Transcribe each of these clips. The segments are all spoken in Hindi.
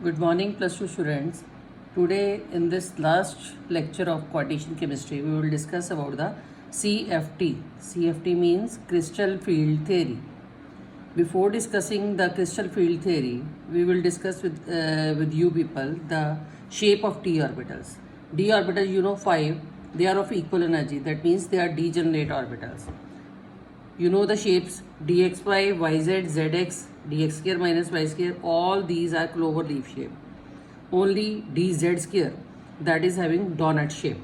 Good morning, plus 2 students. Today, in this last lecture of quantitation chemistry, we will discuss about the CFT. CFT means crystal field theory. Before discussing the crystal field theory, we will discuss with you people the shape of d orbitals. D orbitals, you know, 5. They are of equal energy. That means they are degenerate orbitals. You know the shapes dxy, yz, zx, dx square minus y square, all these are clover leaf shape. Only dz square that is having donut shape.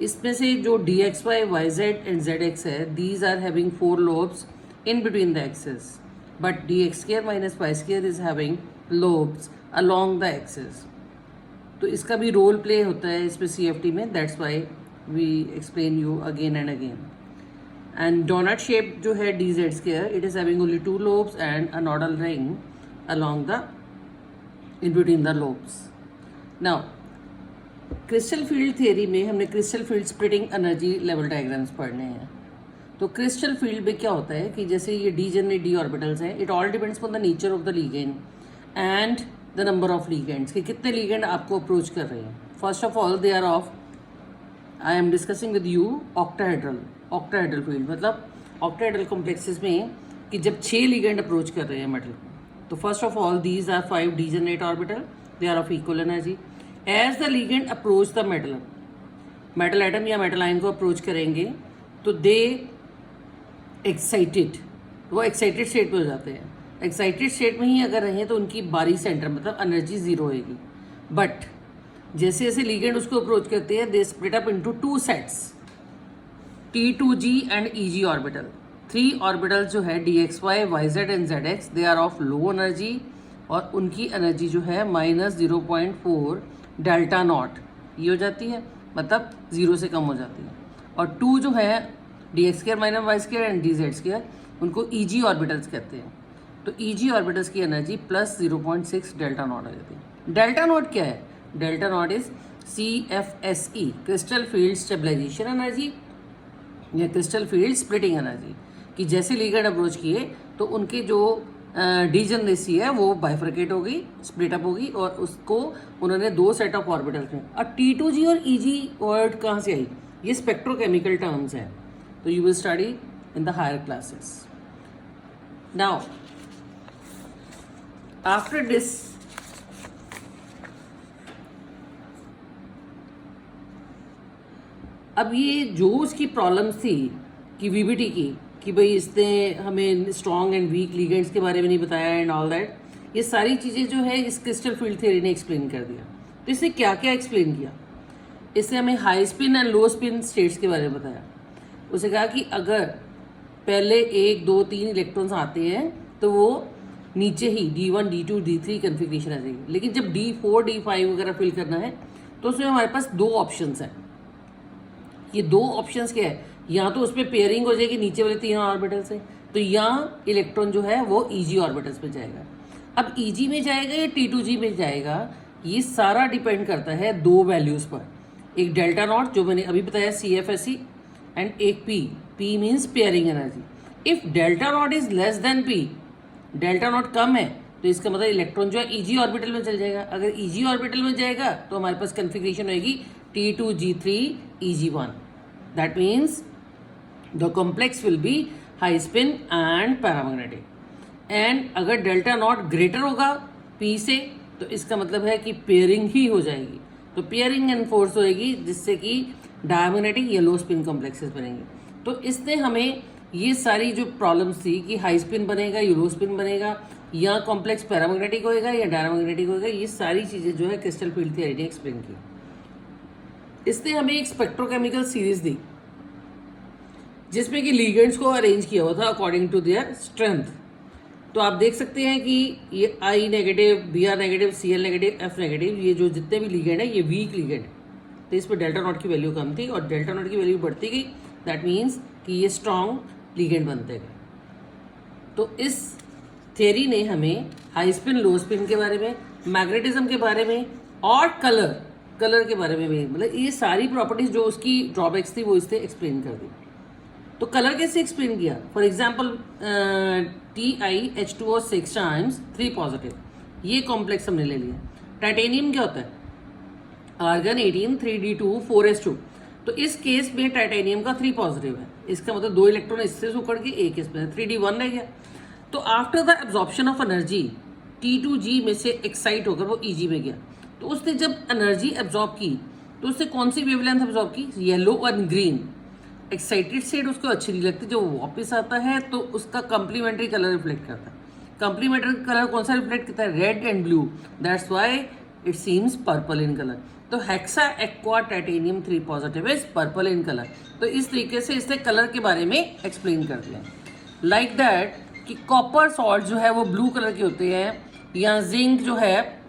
इसमें से जो dxy, yz and zx है, these are having 4 lobes in between the axes, but dx square minus y square is having lobes along the axis. तो इसका भी रोल प्ले होता है इसमें CFT में, that's why we explain you again and again. And donut shape जो है dz square, it is having only 2 lobes and a nodal ring along the in between the lobes. Now crystal field theory में हमने crystal field splitting energy level diagrams पढ़ने हैं. तो क्रिस्टल फील्ड में क्या होता है कि जैसे ये डीजेनरेट डी ऑर्बिटल्स हैं, it all depends on the nature of the ligand and the number of ligands, कि कितने लीगेंड आपको अप्रोच कर रहे हैं. First of all they are of, I am discussing with you octahedral field, मतलब ऑक्टाहेड्रल कॉम्प्लेक्सेस में कि जब 6 लीगेंड अप्रोच कर रहे हैं मेटल को. तो first of all these are 5 degenerate orbital, they are of equal energy. As the ligand approach the metal atom या मेटल आयन को अप्रोच करेंगे तो दे एक्साइटेड, वो एक्साइटेड स्टेट में हो जाते हैं. एक्साइटेड स्टेट में ही अगर रहें तो उनकी बारी सेंटर मतलब एनर्जी जीरो होएगी. बट जैसे जैसे लीगेंड उसको अप्रोच करते हैं, they split up into 2 sets, T2G and EG orbital. 3 orbital जो है DXY, YZ and ZX, they are of low energy और उनकी एनर्जी जो है -0.4 डेल्टा नॉट ये हो जाती है, मतलब 0 से कम हो जाती है. और 2 जो है DX square minus y square and DZ square, उनको EG ऑर्बिटल्स कहते हैं. तो EG ऑर्बिटल्स की एनर्जी +0.6 डेल्टा नॉट आ जाती है. डेल्टा नॉट क्या है? Delta naught is CFSE, crystal field stabilisation energy या क्रिस्टल फील्ड स्प्लिटिंग एनर्जी, कि जैसे लीगेंड अप्रोच किए तो उनके जो डीजनरेसी है वो बाइफरकेट होगी, स्प्लिट अप होगी, और उसको उन्होंने 2 सेट ऑफ ऑर्बिटल्स में. और T2G और EG वर्ड कहाँ से आई? ये स्पेक्ट्रोकेमिकल टर्म्स हैं, तो you will study in the higher classes. Now after this अब ये जो उसकी प्रॉब्लम्स थी कि VBT की, कि भाई इसने हमें स्ट्रॉन्ग एंड वीक लीगेंड्स के बारे में नहीं बताया एंड ऑल दैट, ये सारी चीज़ें जो है इस क्रिस्टल फील्ड थ्योरी ने एक्सप्लेन कर दिया. तो इसने क्या क्या एक्सप्लेन किया? इसने हमें high spin and low spin states के बारे में बताया. उसे कहा कि अगर पहले 1, 2, 3 इलेक्ट्रॉन्स आते हैं तो वो नीचे ही D1, D2, D3 कन्फिग्रेशन आ जाएगी. लेकिन जब D4, D5 वगैरह फिल करना है तो उसमें हमारे पास 2 ऑप्शंस हैं. ये 2 ऑप्शंस क्या है? या तो उसमें पेयरिंग हो जाएगी नीचे वाले 3 ऑर्बिटल से, तो या इलेक्ट्रॉन जो है वो EG ऑर्बिटल्स में जाएगा. अब EG में जाएगा या T2G में जाएगा, ये सारा डिपेंड करता है 2 वैल्यूज़ पर. एक डेल्टा नॉट जो मैंने अभी बताया CFSE, एंड एक P means pairing energy. If delta naught is less than P, delta not come है, तो इसका मतलब इलेक्ट्रॉन जो है EG ऑर्बिटल में चल जाएगा. अगर EG ऑर्बिटल में जाएगा तो हमारे पास कन्फिग्रेशन होगी T2G3 EG1. That means the complex will be high spin and paramagnetic. and अगर डेल्टा नॉट ग्रेटर होगा P से, तो इसका मतलब है कि पेयरिंग ही हो जाएगी. तो पेयरिंग एनफोर्स होएगी जिससे कि डायमैग्नेटिक या लो स्पिन कॉम्प्लेक्सेस बनेंगे. तो इसने हमें ये सारी जो प्रॉब्लम्स थी कि हाई स्पिन बनेगा या लो स्पिन बनेगा, या कॉम्प्लेक्स पैरामैग्नेटिक होएगा या डायमैग्नेटिक होएगा, ये सारी चीज़ें जो है क्रिस्टल फील्ड थ्योरी ने एक्सप्लेन की. इसने हमें एक स्पेक्ट्रोकेमिकल सीरीज दी जिसमें कि लीगेंड्स को अरेंज किया हुआ था अकॉर्डिंग टू देयर स्ट्रेंथ. तो आप देख सकते हैं कि ये I negative, Br negative, Cl negative, F negative, ये जो जितने भी लीगेंड है ये वीक लीगेंड. तो इस पर डेल्टा नॉट की वैल्यू कम थी और डेल्टा नॉट की वैल्यू बढ़ती गई. दैट मीन्स कि ये स्ट्रॉन्ग लीगेंड बनते गए. तो इस थियरी ने हमें हाई स्पिन, लो स्पिन के बारे में, मैग्नेटिज्म के बारे में और कलर के बारे में भी, मतलब ये सारी प्रॉपर्टीज जो उसकी ड्रॉबैक्स थी वो इससे एक्सप्लेन कर दी. तो कलर कैसे एक्सप्लेन किया? For example TiH2O 6 times 3 positive, ये कॉम्प्लेक्स हमने ले लिया। टाइटेनियम क्या होता है? Argon 18 3d2 4s2। तो इस केस में टाइटेनियम का 3 पॉजिटिव है, इसका मतलब 2 इलेक्ट्रॉन इससे उकड़ के एक इसमें 3d1 रह गया। तो after the absorption of energy T2G में से एक्साइट होकर वो Eg में गया। तो उसने जब एनर्जी एब्जॉर्ब की तो उसने कौन सी वेवलेंथ एब्जॉर्ब की? येलो और ग्रीन। एक्साइटेड स्टेट उसको अच्छी नहीं लगती, जब वो वापस आता है तो उसका कंप्लीमेंट्री कलर रिफ्लेक्ट करता है। कंप्लीमेंट्री कलर कौन सा रिफ्लेक्ट करता है? Red and blue. That's why it seems purple in colour. तो hexa aqua titanium 3 positive is purple in colour. तो इस तरीके से इसने कलर के बारे में एक्सप्लेन कर दिया। लाइक दैट कि कॉपर सॉल्ट जो है वो ब्लू कलर के होते हैं, या जिंक जो है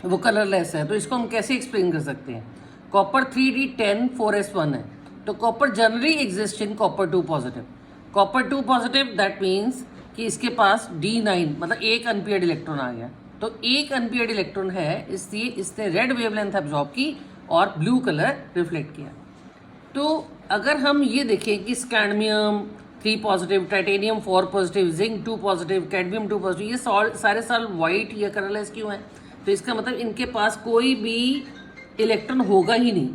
वो कलरलेस है। तो इसको हम कैसे एक्सप्लेन कर सकते हैं? कॉपर 3d10 4s1 है, तो copper generally exist in copper 2 positive. Copper 2 positive that means कि इसके पास D9 मतलब एक अनपेयर्ड इलेक्ट्रॉन आ गया। तो एक अनपेयर्ड इलेक्ट्रॉन है, इसलिए इसने रेड वेवलेंथ एब्जॉर्ब की और ब्लू कलर रिफ्लेक्ट किया। तो अगर हम ये देखें कि स्कैंडमियम 3 positive, titanium 4 positive, zinc 2 positive, cadmium 2 positive, ये सारे साल वाइट या कलरलेस क्यों हैं? तो इसका मतलब इनके पास कोई भी इलेक्ट्रॉन होगा ही नहीं।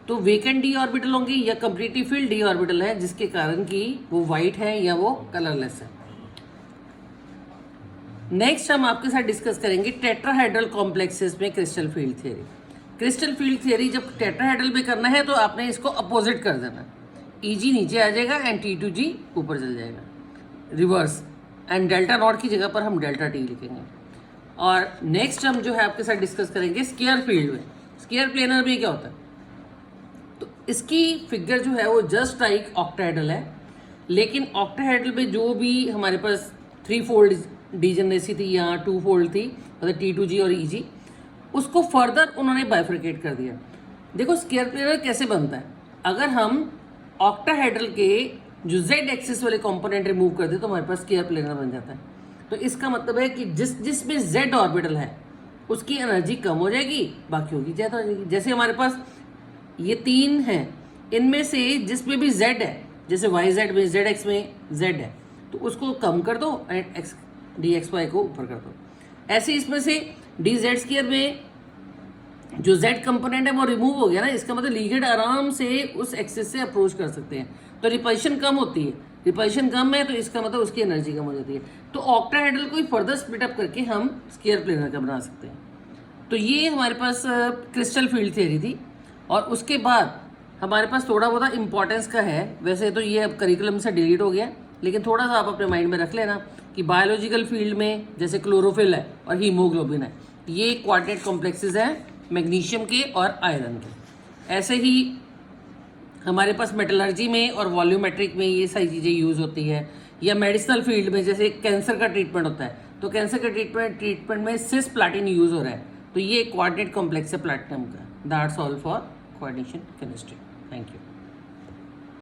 तो वेकेंट डी ऑर्बिटल होंगे या कंप्लीटली फिल्ड डी ऑर्बिटल है, जिसके कारण कि वो वाइट है या वो कलरलेस है। नेक्स्ट हम आपके साथ डिस्कस करेंगे टेट्राहेड्रल कॉम्प्लेक्सेस में crystal field theory. Crystal field theory जब टेट्राहेड्रल में करना है तो आपने इसको अपोजिट कर देना। Eg नीचे आ जाएगा एंड T2G ऊपर चल जाएगा, रिवर्स। एंड डेल्टा नॉट की जगह पर हम डेल्टा टी लिखेंगे। और नेक्स्ट हम जो है आपके साथ डिस्कस करेंगे स्केयर फील्ड में। स्केयर प्लेनर में क्या होता है? तो इसकी फिगर जो है वो जस्ट लाइक ऑक्टाहेड्रल है, लेकिन ऑक्टाहेड्रल में जो भी हमारे पास 3 फोल्ड डीजेनरेसी थी या 2 फोल्ड थी, मतलब T2G और Eg, उसको फर्दर उन्होंने बाइफरकेट कर दिया। देखो स्केयर प्लेनर कैसे बनता है? अगर हम ऑक्टाहेड्रल के जो जेड एक्सिस वाले कंपोनेंट रिमूव कर दे तो हमारे पास स्केयर प्लेनर बन जाता है। तो इसका मतलब है कि जिसमें जेड ऑर्बिटल है उसकी एनर्जी कम हो जाएगी, बाकियों की ज़्यादा हो जाएगी। जैसे हमारे पास ये 3 हैं, इनमें से जिसमें भी जेड है, जैसे वाई जेड में जेड एक्स में जेड है, तो उसको कम कर दो and x d x y को ऊपर कर दो। ऐसे इसमें से डी जेड स्केयर में जो z कंपोनेंट है वो रिमूव हो गया ना, इसका मतलब लिगेंड आराम से उस एक्सिस से अप्रोच कर सकते हैं। तो रिपल्शन कम होती है, रिपल्शन कम है तो इसका मतलब उसकी एनर्जी कम हो जाती है। तो ऑक्टाहेड्रल को फर्दर स्प्लिट अप करके हम स्केयर प्लेनर का बना सकते हैं। तो ये हमारे पास क्रिस्टल फील्ड थ्योरी थी। और उसके बाद हमारे पास थोड़ा बहुत इंपॉर्टेंस का है, वैसे तो ये अब करिकुलम से डिलीट हो गया, लेकिन थोड़ा सा आप अपने माइंड में रख लेना कि बायोलॉजिकल फील्ड में जैसे क्लोरोफिल है और हीमोग्लोबिन है, ये क्वाड्रेट कॉम्प्लेक्सेस हैं मैग्नीशियम के और आयरन के। ऐसे ही हमारे पास मेटलर्जी में और वॉल्यूमेट्रिक में ये सारी चीज़ें यूज़ होती है। या मेडिसिनल फील्ड में जैसे कैंसर का ट्रीटमेंट होता है, तो कैंसर का ट्रीटमेंट में सिस प्लैटिन यूज़ हो रहा है, तो ये क्वाड्रेट कॉम्प्लेक्स है प्लैटिनम का। That's all for coordination chemistry. Thank you.